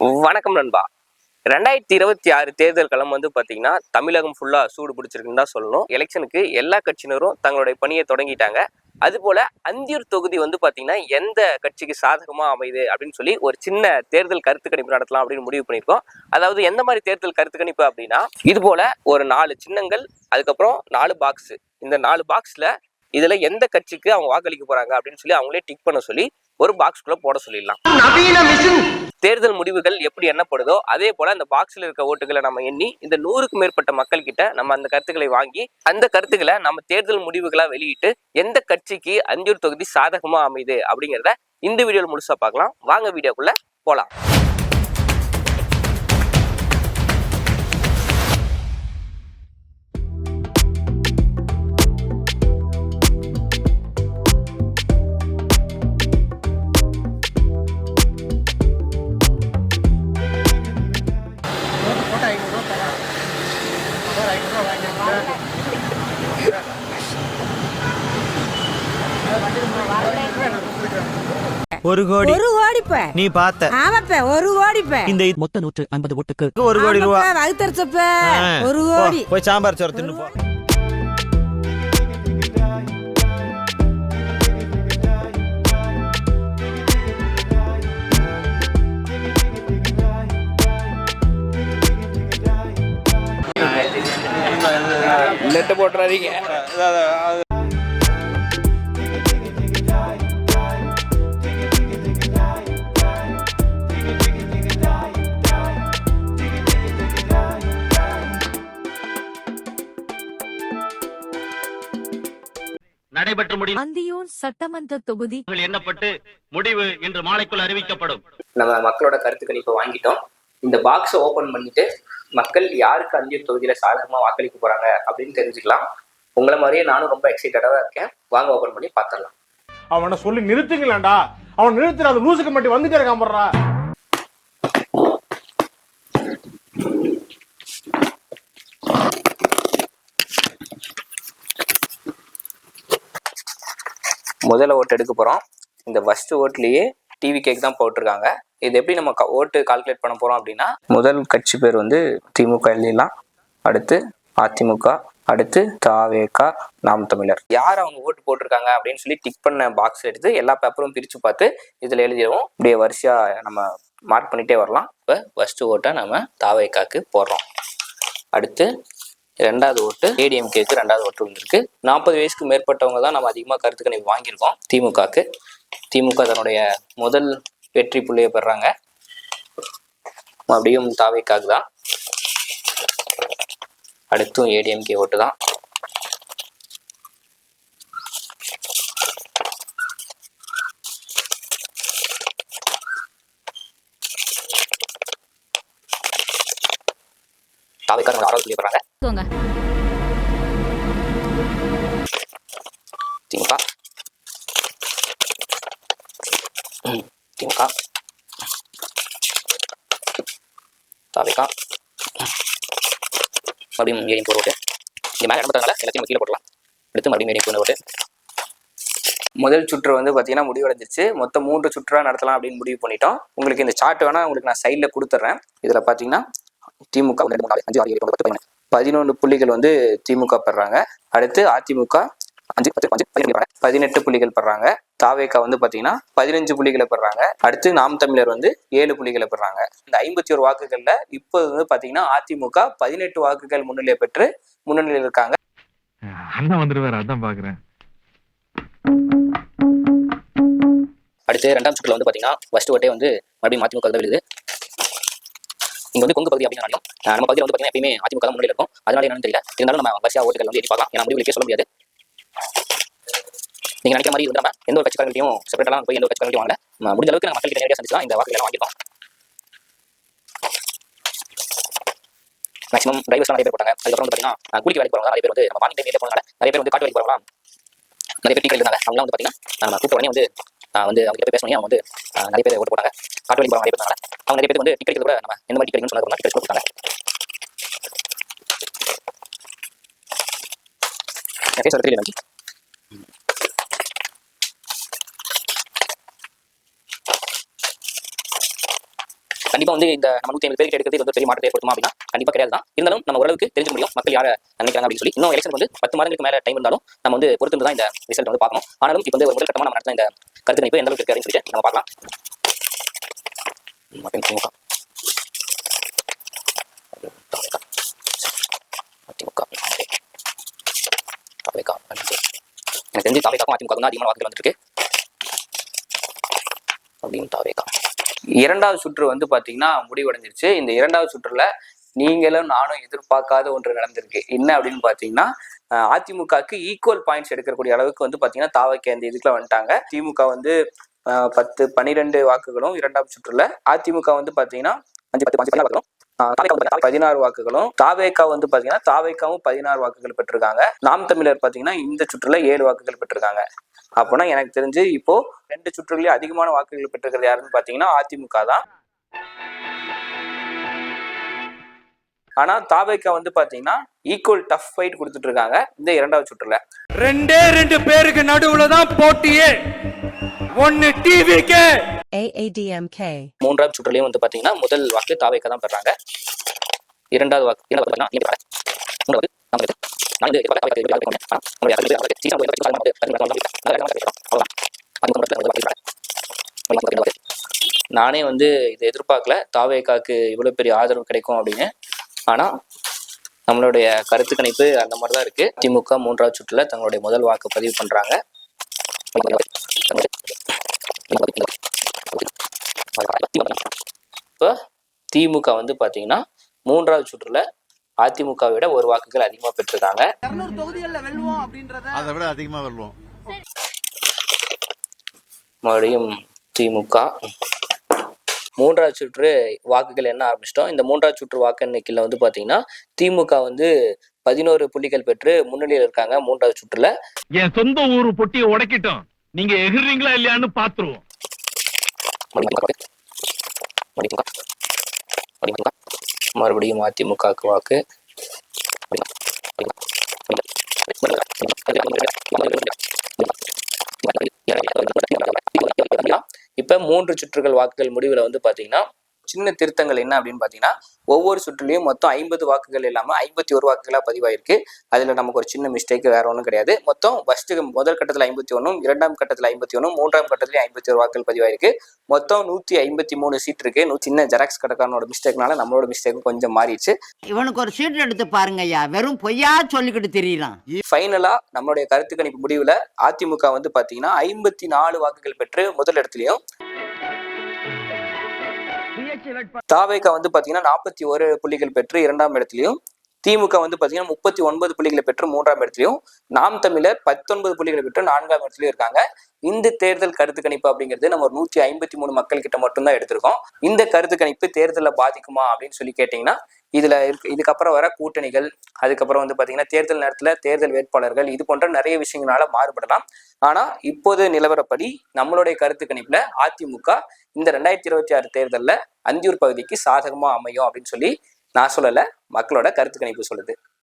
வணக்கம் நண்பா. 2026 தேர்தல் களம் பார்த்தீங்கன்னா தமிழகம் ஃபுல்லா சூடு பிடிச்சிருக்குன்னு தான் சொல்லணும். எலெக்ஷனுக்கு எல்லா கட்சியினரும் தங்களுடைய பணியை தொடங்கிட்டாங்க. அதுபோல அந்தியூர் தொகுதி பார்த்தீங்கன்னா எந்த கட்சிக்கு சாதகமா அமையுது அப்படின்னு சொல்லி ஒரு சின்ன தேர்தல் கருத்து கணிப்பு நடத்தலாம் அப்படின்னு முடிவு பண்ணியிருக்கோம். அதாவது எந்த மாதிரி தேர்தல் கருத்து கணிப்பு அப்படின்னா, இது போல ஒரு 4 சின்னங்கள், அதுக்கப்புறம் 4 பாக்ஸ். இந்த 4 பாக்ஸ்ல இதுல எந்த கட்சிக்கு அவங்க வாக்களிக்க போறாங்க அப்படின்னு சொல்லி அவங்களே டிக் பண்ண சொல்லி ஒரு பாக்ஸ்குள்ள போட சொல்லிடலாம். தேர்தல் முடிவுகள் எப்படி எண்ணப்படுதோ அதே போல அந்த பாக்ஸ்ல இருக்க ஓட்டுகளை நம்ம எண்ணி இந்த 100க்கும் மேற்பட்ட மக்கள் கிட்ட நம்ம அந்த கருத்துக்களை வாங்கி அந்த கருத்துக்களை நம்ம தேர்தல் முடிவுகளா வெளியிட்டு எந்த கட்சிக்கு அந்தியூர் தொகுதி சாதகமா அமையுது அப்படிங்கிறத இந்த வீடியோல முழுசா பார்க்கலாம். வாங்க வீடியோக்குள்ள போலாம். ஒரு கோடி நீ பார்த்த ஆமாப்ப ஒரு கோடி இந்த மொத்த 150 ஓட்டுக்கு 1 கோடி ரூபாய் வகுத்தரிச்சப்ப ஒரு கோடி போய் சாம்பார் சோறு தின்னு போ. நெட்டு போட்டுறாதீங்க. நடைபெற்று முடிந்த அந்தியூர் சட்டமன்ற தொகுதி எண்ணப்பட்டு முடிவு இன்று மாலைக்குள் அறிவிக்கப்படும். நம்ம மக்களோட கருத்து கணிப்பை வாங்கிட்டோம். இந்த பாக்ஸை ஓபன் பண்ணிட்டு மக்கள் யாருக்கு அந்தியூர் தொகுதியில சாதகமா வாக்களிக்க போறாங்க அப்படின்னு தெரிஞ்சுக்கலாம். உங்களை மாதிரியே நானும் ரொம்ப எக்ஸைட்டடா தான் இருக்கேன். வாங்க ஓபன் பண்ணி பார்த்துடலாம். அவனை சொல்லி நிறுத்துங்களேன்டா. அவன் நிறுத்துறாது லூசுக்கு மட்டும் வந்துட்டே இருக்கான் போடுறா. முதல்ல ஓட்டு எடுக்க போறோம். இந்த ஃபர்ஸ்ட் ஓட்லயே டிவி கேக் தான் போட்டிருக்காங்க. இது எப்படி நம்ம ஓட்டு கால்குலேட் பண்ண போறோம் அப்படின்னா, முதல் கட்சி பேர் திமுக எழுதிடலாம், அடுத்து அதிமுக, அடுத்து தாவேகா, நாம் தமிழர். யார் அவங்க ஓட்டு போட்டிருக்காங்க அப்படின்னு சொல்லி டிக் பண்ண பாக்ஸ் எடுத்து எல்லா பேப்பரும் பிரிச்சு பார்த்து இதுல எழுதிடுவோம். இப்படியே வரிசையா நம்ம மார்க் பண்ணிட்டே வரலாம். இப்போ ஃபர்ஸ்ட் ஓட்டை நம்ம தாவேகாக்கு போடுறோம். அடுத்து ரெண்டாவது ஓட்டு ஏடிஎம்கேக்கு ரெண்டாவது ஓட்டு வந்திருக்கு. 40 வயசுக்கு மேற்பட்டவங்க தான் நம்ம அதிகமாக கருத்து கணிப்பு வாங்கியிருக்கோம். திமுகக்கு திமுக தன்னுடைய முதல் வெற்றி புள்ளியை பெறாங்க. அப்படியும் தாவேக்காக்கு தான். அடுத்தும் ஏடிஎம்கே ஓட்டு தான். தாவேக்கா நம்ம 6வது புள்ளியை பெறாங்க. திமுக திமுக தாவேகா மறுபடியும் ஏடிஎம்கே ஓட்டு. இந்த மேலே நடந்ததுனால எல்லாத்தையும் நம்ம கீழே போடலாம். அடுத்து மறுபடியும் ஏடிஎம்கே ஓட்டு. முதல் சுற்று பார்த்தீங்கன்னா முடிவடைஞ்சிருச்சு. மொத்தம் 3 சுற்றா நடத்தலாம் அப்படின்னு முடிவு பண்ணிட்டோம். உங்களுக்கு இந்த சார்ட் வேணா உங்களுக்கு நான் சைடில் கொடுத்துட்றேன். இதில் பார்த்தீங்கன்னா திமுக 1 2 3 4 5 6 7 8 9 11 புள்ளிகள் திமுக பெறாங்க. அடுத்து அதிமுக 5 10 5 18 புள்ளிகள் பெறாங்க. தாவேகா பார்த்தீங்கன்னா 15 புள்ளிகளை பெறாங்க. அடுத்து நாம் தமிழர் 7 புள்ளிகளை பெறாங்க. இந்த 51 வாக்குகள்ல இப்போ பார்த்தீங்கன்னா அதிமுக 18 வாக்குகள் முன்னிலை பெற்று முன்னணியில் இருக்காங்க. அண்ணா வந்துருவாரு, அதான் பாக்குறேன். அடுத்து 2ஆம் சுற்றுல பார்த்தீங்கன்னா ஃபர்ஸ்ட் ஓட்டே மறுபடியும் அதிமுக தான் விழுது. இங்க கொங்கு பகுதி அப்படின்னு நம்ம பகுதியில் பார்த்தீங்கன்னா எப்பயுமே அதிமுக தான் முன்னிலை இருக்கும். அதனால என்னன்னு தெரியல. இருந்தாலும் நம்ம வரிசையா ஓட்டுகள் எட்டி பார்க்கலாம். ஏன்னா முடிவுகளுக்கே சொல்ல முடியாது. நீங்க நினைக்கிற மாதிரி நம்ம எந்த ஒரு கட்சிக்காரங்களையும் செப்பரேட்டெல்லாம் போய் எந்த ஒரு கட்சிக்காரங்களையும் வாங்கல. முடிஞ்ச அளவுக்கு நம்ம மக்கள் கிட்ட நேரடியாக சந்திச்சா இந்த வாக்குகளை வாங்கிட்டோம். மேக்ஸிமம் டிரைவர்ஸ் நிறைய பேர் போட்டாங்க. அதுக்கப்புறம் பார்த்தீங்கன்னா கூலிக்கு வேலைக்கு போறவங்க நிறைய பேர் நம்ம வாங்கி நேரடியாக போனாங்க. நிறைய பேர் காட்டு வேலைக்கு போறவங்க நிறைய பேர் டீக்கல் இருந்தாங்க. அவங்களாம் பார்த்தீங்கன்னா நம்ம கூப்பிட்ட உடனே அவங்க கிட்ட பேசணும். அவங்க நிறைய பேர் ஓட்டு போட்டாங்க. காட்டு வேலைக்கு போறவங்க நிறைய பேர் இருந்தாங்க. அவங்க நிறைய பேர் டிக்கெட் கூட நம்ம எந்த மாதிரி டிக்கெட் சொன்னாங்க டிக்கெட் கொடுத்தாங்க. கண்டிப்பா கண்டிப்பா வந்து இந்த நம்ம 150 பேருக்கு எடுக்கிறது வந்து பெரிய மாற்றத்தை ஏற்படுத்துமா அப்படின்னா கண்டிப்பா கிடையாது தான். இருந்தாலும் நம்ம ஓரளவுக்கு தெரிஞ்சுக்க முடியும் மக்கள் யாரை நினைக்கிறாங்க அப்படின்னு சொல்லி. இன்னும் எலெக்ஷன் வந்து 10 மாதங்களுக்கு மேல டைம் இருந்தாலும் நம்ம வந்து பொறுத்து தான் இந்த ரிசல்ட் வந்து பார்க்கணும். ஆனாலும் இப்போ வந்து ஒரு முதல் கட்டமா நம்ம நடத்தின இந்த கருத்து கணிப்பு எந்த அளவுக்கு இருக்கு அப்படின்னு சொல்லிட்டு நம்ம பார்க்கலாம். எனக்கு தெரிஞ்சு தாவேகாக்கும் அதிமுக தான் அதிகமான வாக்குகள் வந்துருக்கு அப்படின்னு தாவேகா. இரண்டாவது சுற்று வந்து பாத்தீங்கன்னா முடிவடைஞ்சிருச்சு. இந்த இரண்டாவது சுற்றுல நீங்களும் நானும் எதிர்பார்க்காத ஒன்று நடந்திருக்கு. என்ன அப்படின்னு பாத்தீங்கன்னா அதிமுகவுக்கு ஈக்குவல் பாயிண்ட்ஸ் எடுக்கக்கூடிய அளவுக்கு வந்து பாத்தீங்கன்னா தாவேகா இந்த இதுக்குள்ள வந்துட்டாங்க. திமுக வந்து 10-12 வாக்குகளும் இரண்டாவது சுற்றுல, அதிமுக வந்து பாத்தீங்கன்னா 5-10 16 வாக்குகளும், தாவேகா வந்து பாத்தீங்கன்னா தாவேகாவும் 16 வாக்குகள் பெற்றிருக்காங்க. நாம் தமிழர் பாத்தீங்கன்னா இந்த சுற்றுல 7 வாக்குகள் பெற்றிருக்காங்க. அப்போனா எனக்கு தெரிஞ்சு இப்போ 2 சுற்றுலயும் அதிகமான வாக்குகள் பெற்றிருக்கிறது யாருன்னு பாத்தீங்கன்னா அதிமுக தான். ஆனா தாவேகா வந்து பாத்தீங்கன்னா ஈக்குவல் டஃப் ஃபைட் கொடுத்துட்டு இருக்காங்க இந்த இரண்டாவது சுற்றுல. 2 பேருக்கு நடுவுல தான் போட்டியே. 1 டிவிக்கு AADMK. மூன்றாவது சுற்றுலயும் வந்து பாத்தீங்கன்னா முதல் வாக்கு தாவேகா தான் பெறாங்க. இரண்டாவது வாக்கு நானே வந்து இதை எதிர்பார்க்கல தாவேகாக்கு இவ்வளவு பெரிய ஆதரவு கிடைக்கும் அப்படின்னு. ஆனா நம்மளுடைய கருத்து கணிப்பு அந்த மாதிரிதான் இருக்கு. திமுக மூன்றாவது சுற்றுல தங்களுடைய முதல் வாக்கு பதிவு பண்றாங்க. இப்போ திமுக வந்து பாத்தீங்கன்னா மூன்றாவது சுற்றுல அதிமுக விட 1 வாக்குகள் அதிகமா பெற்றிருக்காங்க. 200 தொகுதிகள்ல வெல்லுவோம் அப்படின்றத அதை விட அதிகமா வெல்லுவோம். மறுபடியும் திமுக மூன்றாவது சுற்று வாக்குகள் என்ன ஆரம்பிச்சிட்டோம். இந்த மூன்றாவது சுற்று வாக்கு எண்ணிக்கையில வந்து பாத்தீங்கன்னா திமுக வந்து 11 புள்ளிகள் பெற்று முன்னிலையில் இருக்காங்க மூன்றாவது சுற்றுல. என் சொந்த ஊரு பொட்டியை உடைக்கிட்டோம், நீங்க எகிர்றீங்களா இல்லையான்னு பாத்துருவோம். மறுபடியும் அதிமுகவுக்கு வாக்கு. இப்ப 3 சுற்றுகள் வாக்குகள் முடிவுல வந்து பாத்தீங்கன்னா சின்ன திருத்தங்கள் என்ன அப்படின்னு பாத்தீங்கன்னா ஒவ்வொரு சுற்றுலையும் மொத்தம் 50 வாக்குகள் இல்லாம 51 வாக்குகளா பதிவாயிருக்கு. அதுல நமக்கு ஒரு சின்ன மிஸ்டேக், வேற ஒன்றும் கிடையாது. மொத்தம் ஃபர்ஸ்ட் முதல் கட்டத்துல 51, இரண்டாம் கட்டத்துல 51, மூன்றாம் கட்டத்துல 51 வாக்குகள் பதிவாயிருக்கு. மொத்தம் 153 சீட் இருக்கு. சின்ன ஜெராக்ஸ் கடைக்காரனோட மிஸ்டேக்னால நம்மளோட மிஸ்டேக் கொஞ்சம் மாறிடுச்சு. இவனுக்கு ஒரு சீட் எடுத்து பாருங்க ஐயா, வெறும் பொய்யா சொல்லிக்கிட்டு தெரியலாம். ஃபைனலா நம்மளுடைய கருத்து கணிப்பு முடிவுல அதிமுக வந்து பாத்தீங்கன்னா 54 வாக்குகள் பெற்று முதல் இடத்துலயும், தாவேகா வந்து பாத்தீங்கன்னா 41 புள்ளிகள் பெற்று இரண்டாம் இடத்துலயும், திமுக வந்து பாத்தீங்கன்னா 39 புள்ளிகளை பெற்று மூன்றாம் இடத்துலயும், நாம் தமிழர் 19 புள்ளிகளை பெற்று 4ஆம் இடத்துலயும் இருக்காங்க. இந்த தேர்தல் கருத்து கணிப்பு அப்படிங்கிறது நம்ம 153 மக்கள் கிட்ட மட்டும்தான் எடுத்திருக்கோம். இந்த கருத்து கணிப்பு தேர்தலை பாதிக்குமா அப்படின்னு சொல்லி கேட்டீங்கன்னா இதுக்கப்புறம் வர கூட்டணிகள், அதுக்கப்புறம் வந்து பாத்தீங்கன்னா தேர்தல் நேரத்துல தேர்தல் வேட்பாளர்கள், இது போன்ற நிறைய விஷயங்களால மாறுபடலாம். ஆனா இப்போது நிலவரப்படி நம்மளுடைய கருத்து கணிப்புல அதிமுக இந்த 2026 தேர்தல்ல அந்தியூர் பகுதிக்கு சாதகமா அமையும் அப்படின்னு சொல்லி நான் சொல்லல, மக்களோட கருத்து கணிப்பு சொல்லுது.